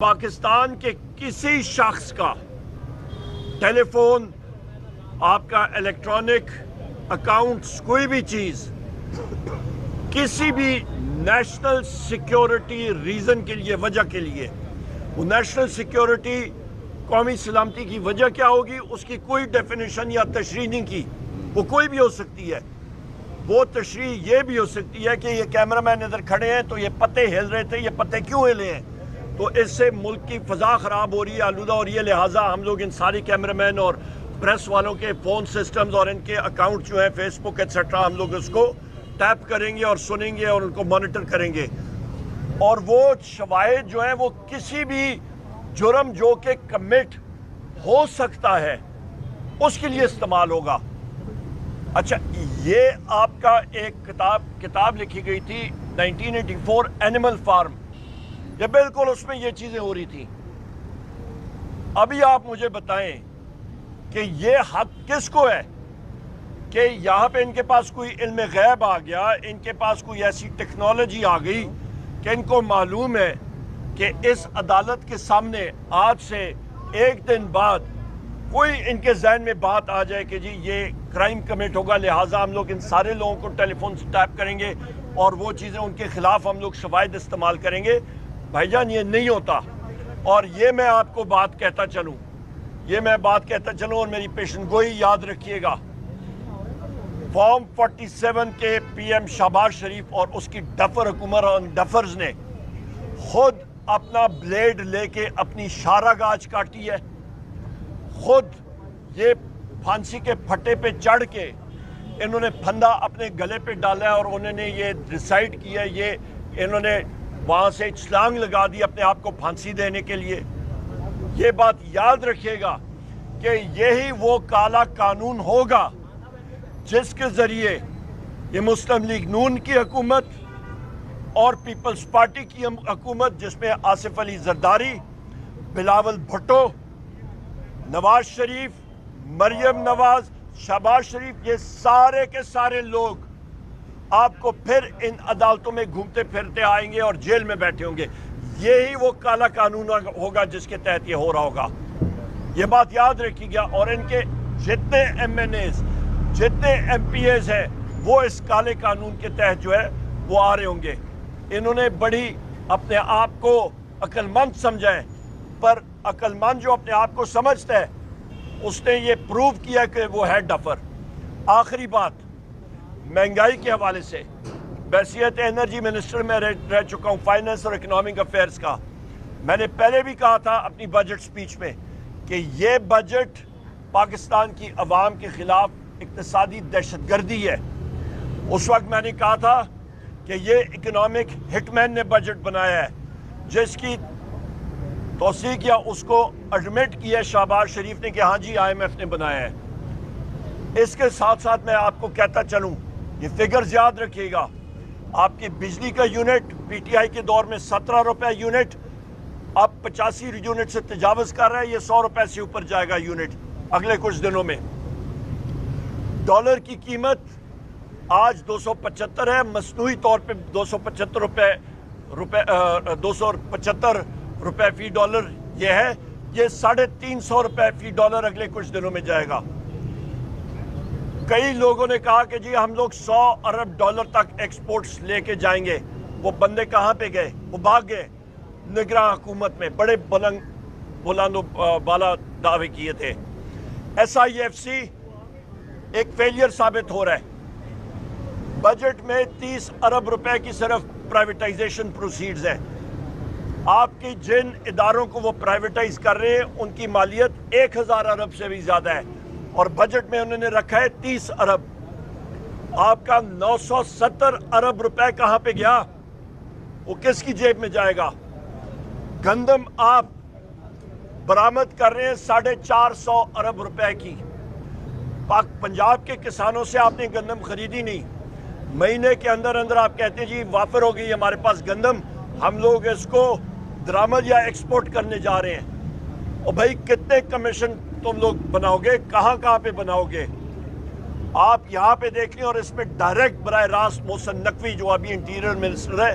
پاکستان کے کسی شخص کا ٹیلی فون، آپ کا الیکٹرانک اکاؤنٹس، کوئی بھی چیز کسی بھی نیشنل سیکیورٹی ریزن کے لیے، وجہ کے لیے، وہ نیشنل سیکیورٹی قومی سلامتی کی وجہ کیا ہوگی، اس کی کوئی ڈیفینیشن یا تشریح نہیں کی. وہ کوئی بھی ہو سکتی ہے. وہ تشریح یہ بھی ہو سکتی ہے کہ یہ کیمرہ مین ادھر کھڑے ہیں تو یہ پتے ہل رہے تھے، یہ پتے کیوں ہلے ہیں، تو اس سے ملک کی فضا خراب ہو رہی ہے، آلودہ ہو رہی ہے. لہٰذا ہم لوگ ان ساری کیمرہ مین اور پریس والوں کے فون سسٹمز اور ان کے اکاؤنٹ جو ہیں فیس بک ایٹسٹرا، ہم لوگ اس کو ٹیپ کریں گے اور سنیں گے اور ان کو مانیٹر کریں گے. اور وہ شواہد جو ہیں وہ کسی بھی جرم جو کہ کمٹ ہو سکتا ہے اس کے لیے استعمال ہوگا. اچھا، یہ آپ کا ایک کتاب لکھی گئی تھی 1984 اینیمل فارم، یہ بالکل اس میں یہ چیزیں ہو رہی تھیں. ابھی آپ مجھے بتائیں کہ یہ حق کس کو ہے کہ یہاں پہ ان کے پاس کوئی علم غیب آ گیا، ان کے پاس کوئی ایسی ٹیکنالوجی آ گئی کہ ان کو معلوم ہے کہ اس عدالت کے سامنے آج سے ایک دن بعد کوئی ان کے ذہن میں بات آ جائے کہ جی یہ کرائم کمٹ ہوگا، لہٰذا ہم لوگ ان سارے لوگوں کو ٹیلی فون سے ٹیپ کریں گے اور وہ چیزیں ان کے خلاف ہم لوگ شواہد استعمال کریں گے. بھائی جان، یہ نہیں ہوتا. اور یہ میں آپ کو بات کہتا چلوں اور میری پیشن گوئی یاد رکھیے گا. فارم 47 کے پی ایم شہباز شریف اور اس کی ڈفر حکومت اور ڈفرز نے خود اپنا بلیڈ لے کے اپنی شارہ گاج کاٹی ہے، خود یہ پھانسی کے پھٹے پہ چڑھ کے انہوں نے پھندا اپنے گلے پہ ڈالا ہے اور انہوں نے یہ ڈیسائیڈ کیا ہے، یہ انہوں نے وہاں سے چھلانگ لگا دی اپنے آپ کو پھانسی دینے کے لیے. یہ بات یاد رکھیے گا کہ یہی وہ کالا قانون ہوگا جس کے ذریعے یہ مسلم لیگ نون کی حکومت اور پیپلز پارٹی کی حکومت، جس میں آصف علی زرداری، بلاول بھٹو، نواز شریف، مریم نواز، شہباز شریف، یہ سارے کے سارے لوگ آپ کو پھر ان عدالتوں میں گھومتے پھرتے آئیں گے اور جیل میں بیٹھے ہوں گے. یہی وہ کالا قانون ہوگا جس کے تحت یہ ہو رہا ہوگا. یہ بات یاد رکھی گیا. اور ان کے جتنے ایم این ایز، جتنے ایم پی ایز ہیں، وہ اس کالے قانون کے تحت جو ہے وہ آ رہے ہوں گے. انہوں نے بڑی اپنے آپ کو عقل مند سمجھا ہے، پر عقل مند جو اپنے آپ کو سمجھتا ہے اس نے یہ پروو کیا کہ وہ ہے ڈفر. آخری بات، مہنگائی کے حوالے سے بحیثیت انرجی منسٹر میں رہ چکا ہوں، فائننس اور اکنامک افیئرز کا. میں نے پہلے بھی کہا تھا اپنی بجٹ سپیچ میں کہ یہ بجٹ پاکستان کی عوام کے خلاف اقتصادی دہشت گردی ہے. اس وقت میں نے کہا تھا کہ یہ اکنامک ہٹ مین نے بجٹ بنایا ہے، جس کی توثیق یا اس کو ایڈمٹ کیا شہباز شریف نے کہ ہاں جی آئی ایم ایف نے بنایا ہے. اس کے ساتھ ساتھ میں آپ کو کہتا چلوں، یہ فگرز یاد رکھیے گا. آپ کی بجلی کا یونٹ پی ٹی آئی کے دور میں 17 روپے یونٹ، اب 85 یونٹ سے تجاوز کر رہا ہے. یہ 100 روپے سے اوپر جائے گا یونٹ اگلے کچھ دنوں میں. ڈالر کی قیمت آج 275 ہے، مصنوعی طور پہ 275 روپے فی ڈالر یہ ہے. یہ 350 روپے فی ڈالر اگلے کچھ دنوں میں جائے گا. کئی لوگوں نے کہا کہ جی ہم لوگ 100 ارب ڈالر تک ایکسپورٹس لے کے جائیں گے. وہ بندے کہاں پہ گئے؟ وہ بھاگ گئے. نگراں حکومت میں بڑے بلند و بالا دعوے کیے تھے. ایس آئی ایف سی ایک فیلئر ثابت ہو رہا ہے. بجٹ میں 30 ارب روپے کی صرف پرائیویٹائزیشن پروسیڈز ہیں. آپ کی جن اداروں کو وہ پرائیویٹائز کر رہے ہیں ان کی مالیت 1000 ارب سے بھی زیادہ ہے، اور بجٹ میں انہوں نے رکھا ہے 30 ارب. آپ کا 970 ارب روپے کہاں پہ گیا؟ وہ کس کی جیب میں جائے گا؟ گندم آپ برآمد کر رہے ہیں 450 ارب روپے کی. پنجاب کے کسانوں سے آپ نے گندم خریدی نہیں. مہینے کے اندر آپ کہتے ہیں جی وافر ہو گئی ہمارے پاس گندم، ہم لوگ اس کو درآمد یا ایکسپورٹ کرنے جا رہے ہیں. اور بھائی کتنے کمیشن تم لوگ بناؤ گے؟ کہاں پہ بناؤ گے؟ آپ یہاں پہ دیکھ لیں. اور اس میں ڈائریکٹ براہ راست محسن نقوی جو ابھی انٹیریئر منسٹر ہے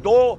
2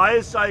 ISI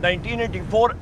1984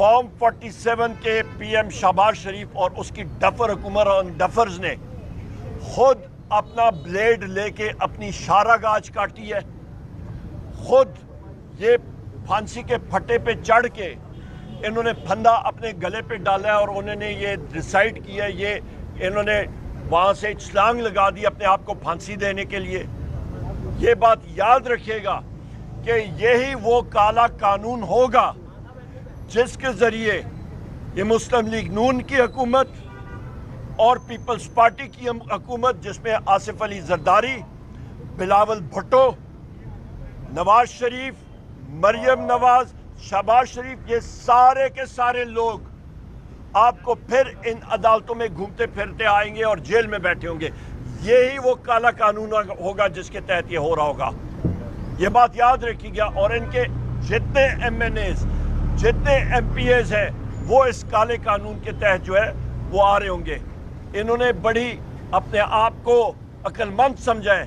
فارم 47 کے پی ایم شہباز شریف اور اس کی ڈفر حکمران ڈفرز نے خود اپنا بلیڈ لے کے اپنی شارہ گاج کاٹی ہے، خود یہ پھانسی کے پھٹے پہ چڑھ کے انہوں نے پھندا اپنے گلے پہ ڈالا ہے اور انہوں نے یہ ڈیسائیڈ کیا ہے، یہ انہوں نے وہاں سے چھلانگ لگا دی اپنے آپ کو پھانسی دینے کے لیے۔ یہ بات یاد رکھیے گا کہ یہی وہ کالا قانون ہوگا جس کے ذریعے یہ مسلم لیگ نون کی حکومت اور پیپلز پارٹی کی حکومت، جس میں آصف علی زرداری، بلاول بھٹو، نواز شریف، مریم نواز، شہباز شریف، یہ سارے کے سارے لوگ آپ کو پھر ان عدالتوں میں گھومتے پھرتے آئیں گے اور جیل میں بیٹھے ہوں گے۔ یہی وہ کالا قانون ہوگا جس کے تحت یہ ہو رہا ہوگا، یہ بات یاد رکھیے گا۔ اور ان کے جتنے ایم این ایز، جتنے ایم پی ایز ہیں، وہ اس کالے قانون کے تحت جو ہے وہ آ رہے ہوں گے۔ انہوں نے بڑی اپنے آپ کو عقل مند سمجھا ہے،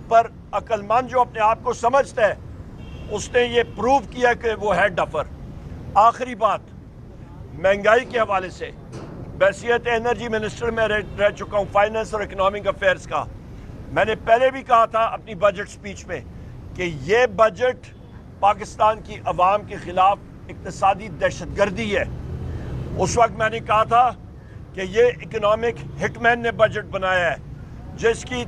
پر عقل مند جو اپنے آپ کو سمجھتا ہے اس نے یہ پروو کیا کہ وہ ہے ڈفر۔ آخری بات، مہنگائی کے حوالے سے بحیثیت انرجی منسٹر میں رہ چکا ہوں، فائننس اور اکنامک افیئرز کا۔ میں نے پہلے بھی کہا تھا اپنی بجٹ سپیچ میں کہ یہ بجٹ پاکستان کی عوام کے خلاف اقتصادی دہشت گردی ہے۔ اس وقت میں نے کہا تھا کہ یہ اکنامک ہٹ مین نے بجٹ بنایا ہے، جس کی